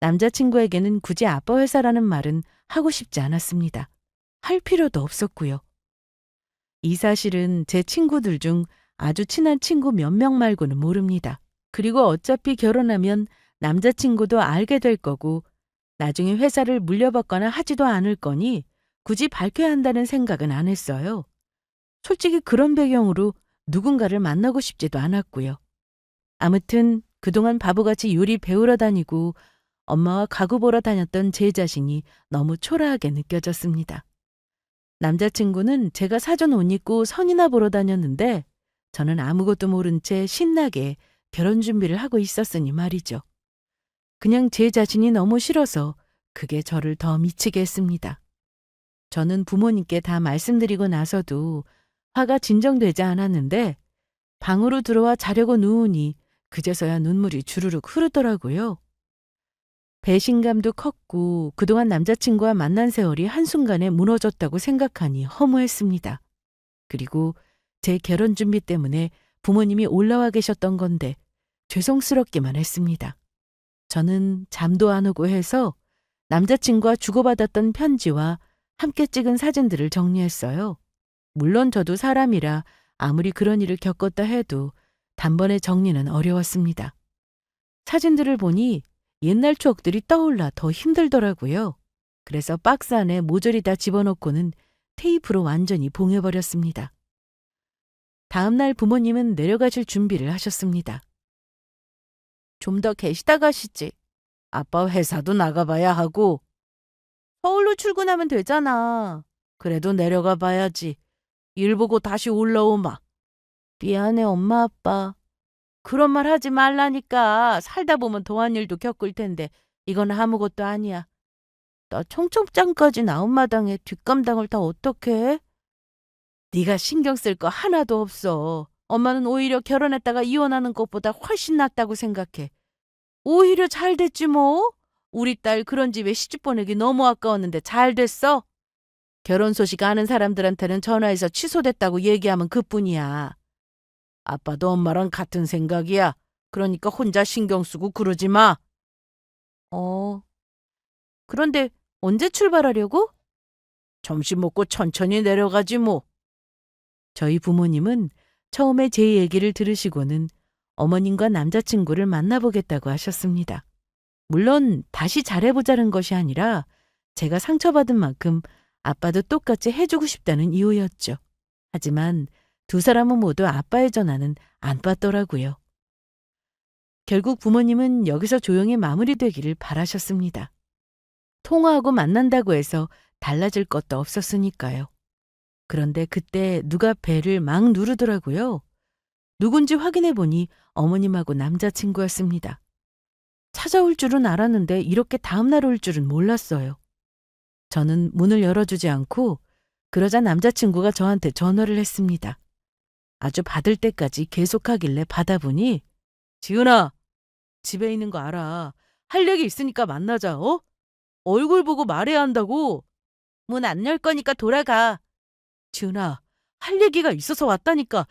남자친구에게는 굳이 아빠 회사라는 말은 하고 싶지 않았습니다. 할 필요도 없었고요. 이 사실은 제 친구들 중 아주 친한 친구 몇 명 말고는 모릅니다. 그리고 어차피 결혼하면 남자친구도 알게 될 거고 나중에 회사를 물려받거나 하지도 않을 거니 굳이 밝혀야 한다는 생각은 안 했어요. 솔직히 그런 배경으로 누군가를 만나고 싶지도 않았고요. 아무튼 그동안 바보같이 요리 배우러 다니고 엄마와 가구 보러 다녔던 제 자신이 너무 초라하게 느껴졌습니다. 남자친구는 제가 사준 옷 입고 선이나 보러 다녔는데 저는 아무것도 모른 채 신나게 결혼 준비를 하고 있었으니 말이죠. 그냥 제 자신이 너무 싫어서 그게 저를 더 미치게 했습니다. 저는 부모님께 다 말씀드리고 나서도 화가 진정되지 않았는데 방으로 들어와 자려고 누우니 그제서야 눈물이 주르륵 흐르더라고요. 배신감도 컸고 그동안 남자친구와 만난 세월이 한순간에 무너졌다고 생각하니 허무했습니다. 그리고 제 결혼 준비 때문에 부모님이 올라와 계셨던 건데 죄송스럽기만 했습니다. 저는 잠도 안 오고 해서 남자친구와 주고받았던 편지와 함께 찍은 사진들을 정리했어요. 물론 저도 사람이라 아무리 그런 일을 겪었다 해도 단번에 정리는 어려웠습니다. 사진들을 보니 옛날 추억들이 떠올라 더 힘들더라고요. 그래서 박스 안에 모조리 다 집어넣고는 테이프로 완전히 봉해버렸습니다. 다음 날 부모님은 내려가실 준비를 하셨습니다. 좀 더 계시다 가시지. 아빠 회사도 나가봐야 하고. 서울로 출근하면 되잖아. 그래도 내려가 봐야지. 일 보고 다시 올라오마. 미안해 엄마 아빠. 그런 말 하지 말라니까. 살다 보면 더한 일도 겪을 텐데 이건 아무것도 아니야. 나 청첩장까지 나온 마당에 뒷감당을 다 어떡해? 네가 신경 쓸 거 하나도 없어. 엄마는 오히려 결혼했다가 이혼하는 것보다 훨씬 낫다고 생각해. 오히려 잘 됐지 뭐. 우리 딸 그런 집에 시집 보내기 너무 아까웠는데 잘 됐어. 결혼 소식 아는 사람들한테는 전화해서 취소됐다고 얘기하면 그뿐이야. 아빠도 엄마랑 같은 생각이야. 그러니까 혼자 신경 쓰고 그러지 마. 그런데 언제 출발하려고? 점심 먹고 천천히 내려가지 뭐. 저희 부모님은 처음에 제 얘기를 들으시고는 어머님과 남자친구를 만나보겠다고 하셨습니다. 물론 다시 잘해보자는 것이 아니라 제가 상처받은 만큼 아빠도 똑같이 해주고 싶다는 이유였죠. 하지만 두 사람은 모두 아빠의 전화는 안 받더라고요. 결국 부모님은 여기서 조용히 마무리되기를 바라셨습니다. 통화하고 만난다고 해서 달라질 것도 없었으니까요. 그런데 그때 누가 벨을 막 누르더라고요. 누군지 확인해 보니 어머님하고 남자친구였습니다. 찾아올 줄은 알았는데 이렇게 다음날 올 줄은 몰랐어요. 저는 문을 열어주지 않고 그러자 남자친구가 저한테 전화를 했습니다. 아주 받을 때까지 계속하길래 받아보니 지은아, 집에 있는 거 알아. 할 얘기 있으니까 만나자. 어? 얼굴 보고 말해야 한다고. 문 안 열 거니까 돌아가. 지은아, 할 얘기가 있어서 왔다니까.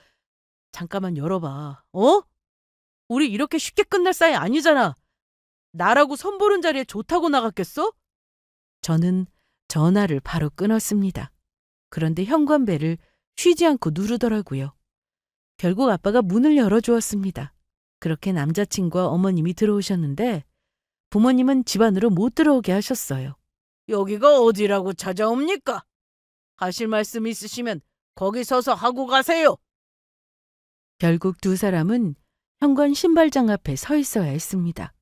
잠깐만 열어봐. 어? 우리 이렇게 쉽게 끝날 사이 아니잖아. 나라고 선보는 자리에 좋다고 나갔겠어? 저는 전화를 바로 끊었습니다. 그런데 현관벨을 쉬지 않고 누르더라고요. 결국 아빠가 문을 열어주었습니다. 그렇게 남자친구와 어머님이 들어오셨는데 부모님은 집 안으로 못 들어오게 하셨어요. 여기가 어디라고 찾아옵니까? 하실 말씀 있으시면 거기 서서 하고 가세요. 결국 두 사람은 현관 신발장 앞에 서 있어야 했습니다.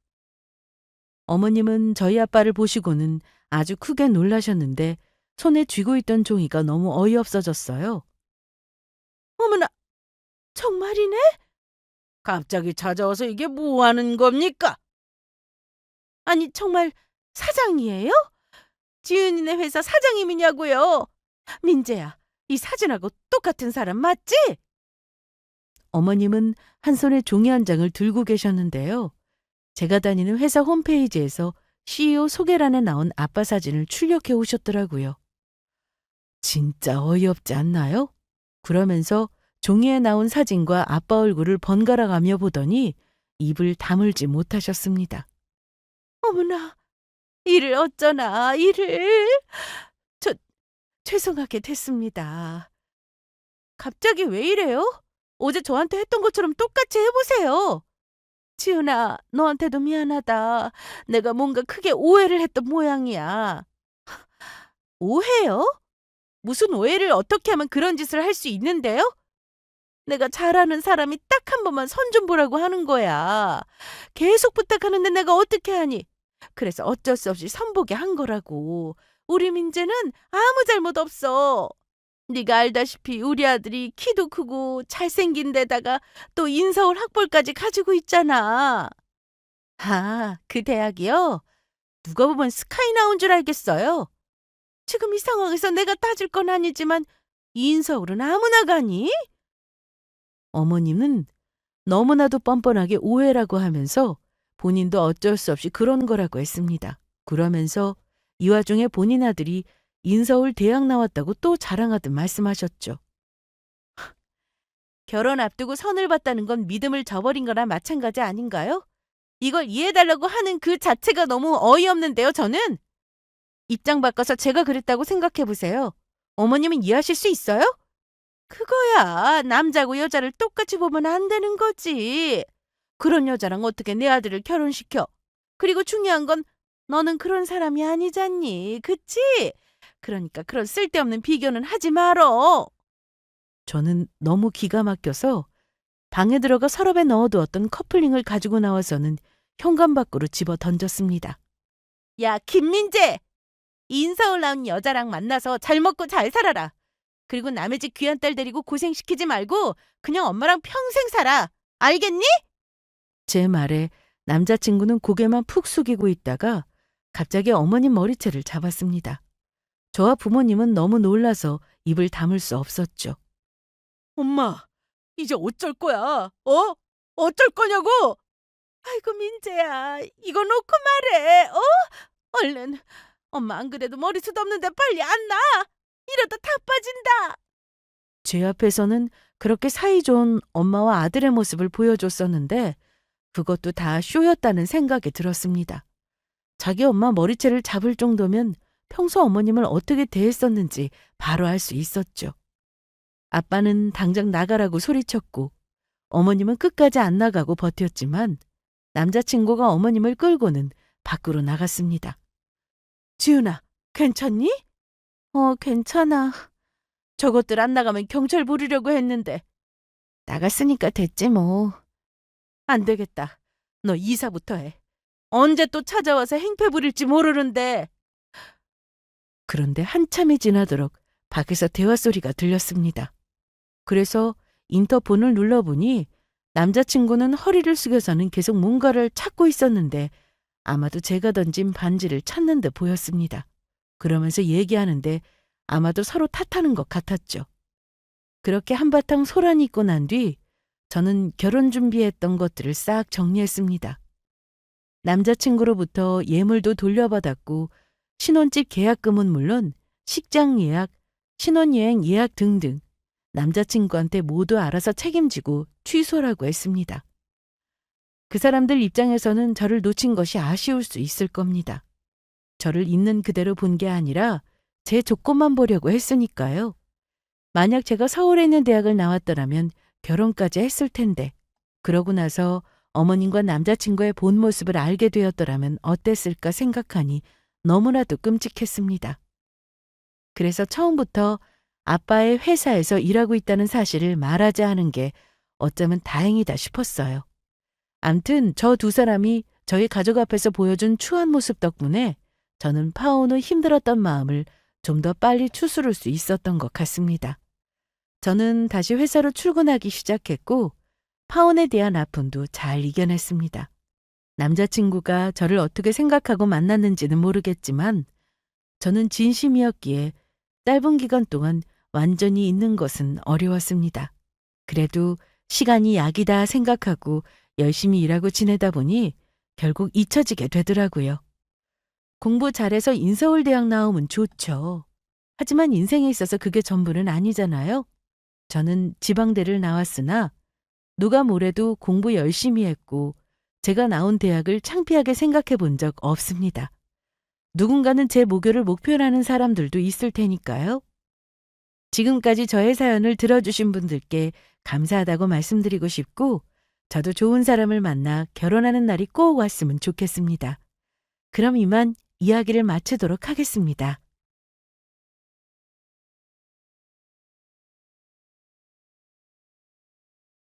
어머님은 저희 아빠를 보시고는 아주 크게 놀라셨는데 손에 쥐고 있던 종이가 너무 어이없어졌어요. 어머나, 정말이네? 갑자기 찾아와서 이게 뭐 하는 겁니까? 아니, 정말 사장이에요? 지은이네 회사 사장님이냐고요? 민재야, 이 사진하고 똑같은 사람 맞지? 어머님은 한 손에 종이 한 장을 들고 계셨는데요. 제가 다니는 회사 홈페이지에서 CEO 소개란에 나온 아빠 사진을 출력해 오셨더라고요. 진짜 어이없지 않나요? 그러면서 종이에 나온 사진과 아빠 얼굴을 번갈아 가며 보더니 입을 다물지 못하셨습니다. 어머나, 이를 어쩌나, 이를. 죄송하게 됐습니다. 갑자기 왜 이래요? 어제 저한테 했던 것처럼 똑같이 해보세요. 지은아, 너한테도 미안하다. 내가 뭔가 크게 오해를 했던 모양이야. 오해요? 무슨 오해를 어떻게 하면 그런 짓을 할 수 있는데요? 내가 잘 아는 사람이 딱 한 번만 선 좀 보라고 하는 거야. 계속 부탁하는데 내가 어떻게 하니? 그래서 어쩔 수 없이 선보게 한 거라고. 우리 민재는 아무 잘못 없어. 네가 알다시피 우리 아들이 키도 크고 잘생긴 데다가 또 인서울 학벌까지 가지고 있잖아. 아, 그 대학이요? 누가 보면 스카이 나온 줄 알겠어요. 지금 이 상황에서 내가 따질 건 아니지만 인서울은 아무나 가니? 어머님은 너무나도 뻔뻔하게 오해라고 하면서 본인도 어쩔 수 없이 그런 거라고 했습니다. 그러면서 이 와중에 본인 아들이 인서울 대학 나왔다고 또 자랑하듯 말씀하셨죠. 결혼 앞두고 선을 봤다는 건 믿음을 저버린 거나 마찬가지 아닌가요? 이걸 이해해달라고 하는 그 자체가 너무 어이없는데요, 저는? 입장 바꿔서 제가 그랬다고 생각해보세요. 어머님은 이해하실 수 있어요? 그거야, 남자고 여자를 똑같이 보면 안 되는 거지. 그런 여자랑 어떻게 내 아들을 결혼시켜? 그리고 중요한 건 너는 그런 사람이 아니잖니, 그치? 그러니까 그런 쓸데없는 비교는 하지 말어. 저는 너무 기가 막혀서 방에 들어가 서랍에 넣어두었던 커플링을 가지고 나와서는 현관 밖으로 집어 던졌습니다. 야, 김민재! 인서울 나온 여자랑 만나서 잘 먹고 잘 살아라. 그리고 남의 집 귀한 딸 데리고 고생시키지 말고 그냥 엄마랑 평생 살아. 알겠니? 제 말에 남자친구는 고개만 푹 숙이고 있다가 갑자기 어머님 머리채를 잡았습니다. 저와 부모님은 너무 놀라서 입을 다물 수 없었죠. 엄마, 이제 어쩔 거야? 어? 어쩔 거냐고? 아이고, 민재야, 이거 놓고 말해. 어? 얼른. 엄마 안 그래도 머리숱 없는데 빨리 안 나. 이러다 다 빠진다. 제 앞에서는 그렇게 사이좋은 엄마와 아들의 모습을 보여줬었는데 그것도 다 쇼였다는 생각이 들었습니다. 자기 엄마 머리채를 잡을 정도면 평소 어머님을 어떻게 대했었는지 바로 알 수 있었죠. 아빠는 당장 나가라고 소리쳤고 어머님은 끝까지 안 나가고 버텼지만 남자친구가 어머님을 끌고는 밖으로 나갔습니다. 지은아, 괜찮니? 괜찮아. 저것들 안 나가면 경찰 부르려고 했는데 나갔으니까 됐지 뭐. 안 되겠다. 너 이사부터 해. 언제 또 찾아와서 행패 부릴지 모르는데. 그런데 한참이 지나도록 밖에서 대화 소리가 들렸습니다. 그래서 인터폰을 눌러보니 남자친구는 허리를 숙여서는 계속 뭔가를 찾고 있었는데 아마도 제가 던진 반지를 찾는 듯 보였습니다. 그러면서 얘기하는데 아마도 서로 탓하는 것 같았죠. 그렇게 한바탕 소란이 있고 난 뒤 저는 결혼 준비했던 것들을 싹 정리했습니다. 남자친구로부터 예물도 돌려받았고 신혼집 계약금은 물론 식장 예약, 신혼여행 예약 등등 남자친구한테 모두 알아서 책임지고 취소라고 했습니다. 그 사람들 입장에서는 저를 놓친 것이 아쉬울 수 있을 겁니다. 저를 있는 그대로 본 게 아니라 제 조건만 보려고 했으니까요. 만약 제가 서울에 있는 대학을 나왔더라면 결혼까지 했을 텐데 그러고 나서 어머님과 남자친구의 본 모습을 알게 되었더라면 어땠을까 생각하니 너무나도 끔찍했습니다. 그래서 처음부터 아빠의 회사에서 일하고 있다는 사실을 말하지 않은 게 어쩌면 다행이다 싶었어요. 암튼 저 두 사람이 저희 가족 앞에서 보여준 추한 모습 덕분에 저는 파혼 후 힘들었던 마음을 좀 더 빨리 추스를 수 있었던 것 같습니다. 저는 다시 회사로 출근하기 시작했고 파혼에 대한 아픔도 잘 이겨냈습니다. 남자친구가 저를 어떻게 생각하고 만났는지는 모르겠지만 저는 진심이었기에 짧은 기간 동안 완전히 잊는 것은 어려웠습니다. 그래도 시간이 약이다 생각하고 열심히 일하고 지내다 보니 결국 잊혀지게 되더라고요. 공부 잘해서 인서울대학 나오면 좋죠. 하지만 인생에 있어서 그게 전부는 아니잖아요. 저는 지방대를 나왔으나 누가 뭐래도 공부 열심히 했고 제가 나온 대학을 창피하게 생각해 본 적 없습니다. 누군가는 제 모교를 목표라는 사람들도 있을 테니까요. 지금까지 저의 사연을 들어주신 분들께 감사하다고 말씀드리고 싶고 저도 좋은 사람을 만나 결혼하는 날이 꼭 왔으면 좋겠습니다. 그럼 이만 이야기를 마치도록 하겠습니다.